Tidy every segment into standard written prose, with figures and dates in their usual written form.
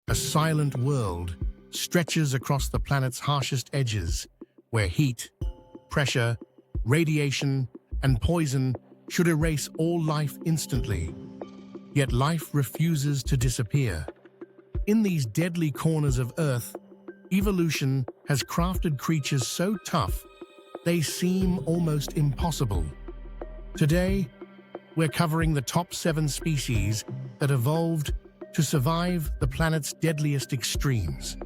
a silent world, stretches across the planet's harshest edges, where heat, pressure, radiation, and poison should erase all life instantly. Yet life refuses to disappear. In these deadly corners of Earth, evolution has crafted creatures so tough they seem almost impossible. Today, we're covering the top 7 species that evolved to survive the planet's deadliest extremes.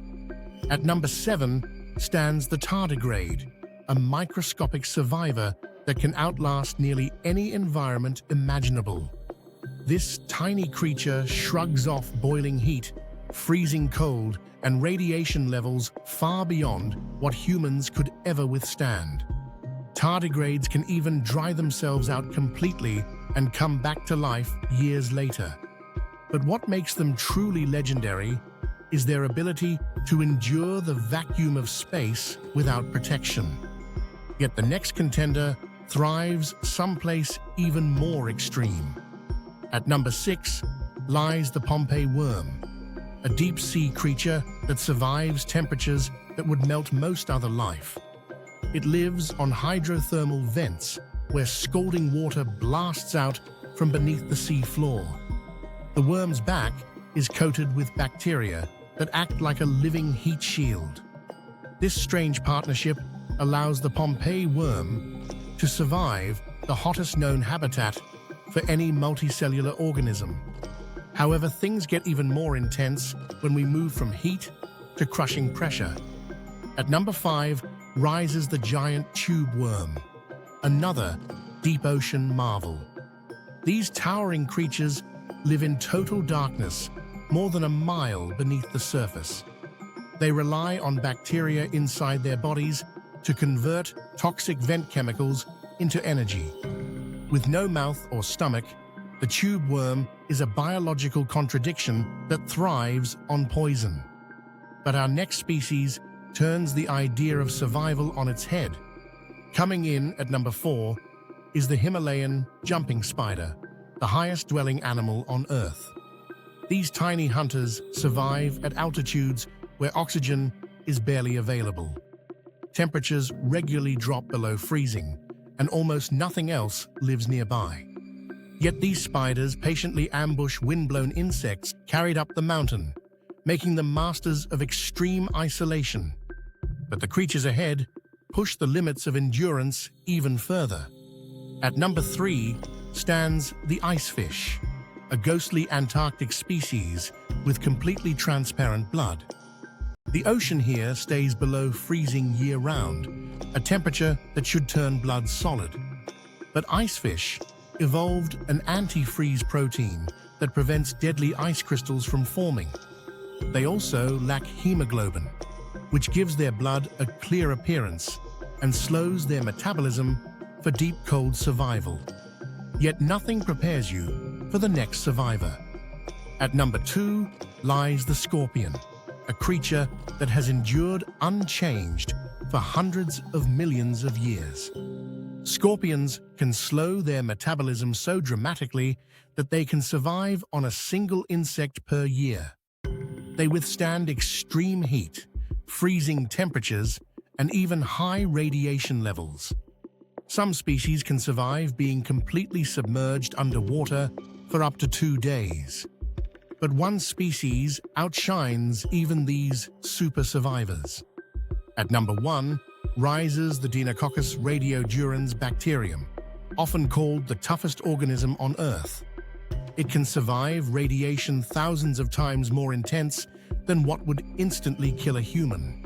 At number 7 stands the tardigrade, a microscopic survivor that can outlast nearly any environment imaginable. This tiny creature shrugs off boiling heat, freezing cold, and radiation levels far beyond what humans could ever withstand. Tardigrades can even dry themselves out completely and come back to life years later. But what makes them truly legendary is their ability to endure the vacuum of space without protection. Yet the next contender thrives someplace even more extreme. At number 6 lies the Pompeii Worm, a deep-sea creature that survives temperatures that would melt most other life. It lives on hydrothermal vents where scalding water blasts out from beneath the sea floor. The worm's back is coated with bacteria that act like a living heat shield. This strange partnership allows the Pompeii Worm to survive the hottest known habitat for any multicellular organism. However, things get even more intense when we move from heat to crushing pressure. At number 5 rises the giant tube worm, another deep ocean marvel. These towering creatures live in total darkness, more than a mile beneath the surface. They rely on bacteria inside their bodies to convert toxic vent chemicals into energy. With no mouth or stomach, the tube worm is a biological contradiction that thrives on poison. But our next species turns the idea of survival on its head. Coming in at number 4 is the Himalayan jumping spider, the highest dwelling animal on Earth. These tiny hunters survive at altitudes where oxygen is barely available. Temperatures regularly drop below freezing, and almost nothing else lives nearby. Yet these spiders patiently ambush wind-blown insects carried up the mountain, making them masters of extreme isolation. But the creatures ahead push the limits of endurance even further. At number 3 stands the Icefish, a ghostly Antarctic species with completely transparent blood. The ocean here stays below freezing year-round, a temperature that should turn blood solid. But Icefish evolved an anti-freeze protein that prevents deadly ice crystals from forming. They also lack hemoglobin, which gives their blood a clear appearance and slows their metabolism for deep cold survival. Yet nothing prepares you for the next survivor. At number 2 lies the scorpion, a creature that has endured unchanged for hundreds of millions of years. Scorpions can slow their metabolism so dramatically that they can survive on a single insect per year. They withstand extreme heat, freezing temperatures, and even high radiation levels. Some species can survive being completely submerged underwater for up to 2 days. But one species outshines even these super survivors. At number 1 rises the Deinococcus radiodurans bacterium, often called the toughest organism on Earth. It can survive radiation thousands of times more intense than what would instantly kill a human.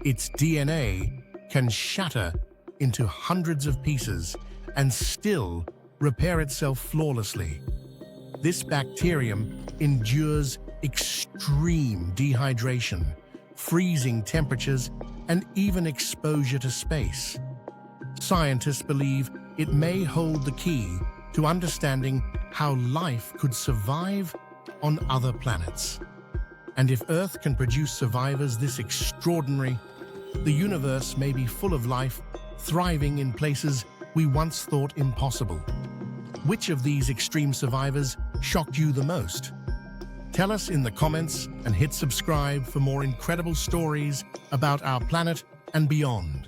Its DNA can shatter into hundreds of pieces and still repair itself flawlessly. This bacterium endures extreme dehydration, freezing temperatures, and even exposure to space. Scientists believe it may hold the key to understanding how life could survive on other planets. And if Earth can produce survivors this extraordinary, the universe may be full of life thriving in places we once thought impossible. Which of these extreme survivors shocked you the most? Tell us in the comments and hit subscribe for more incredible stories about our planet and beyond.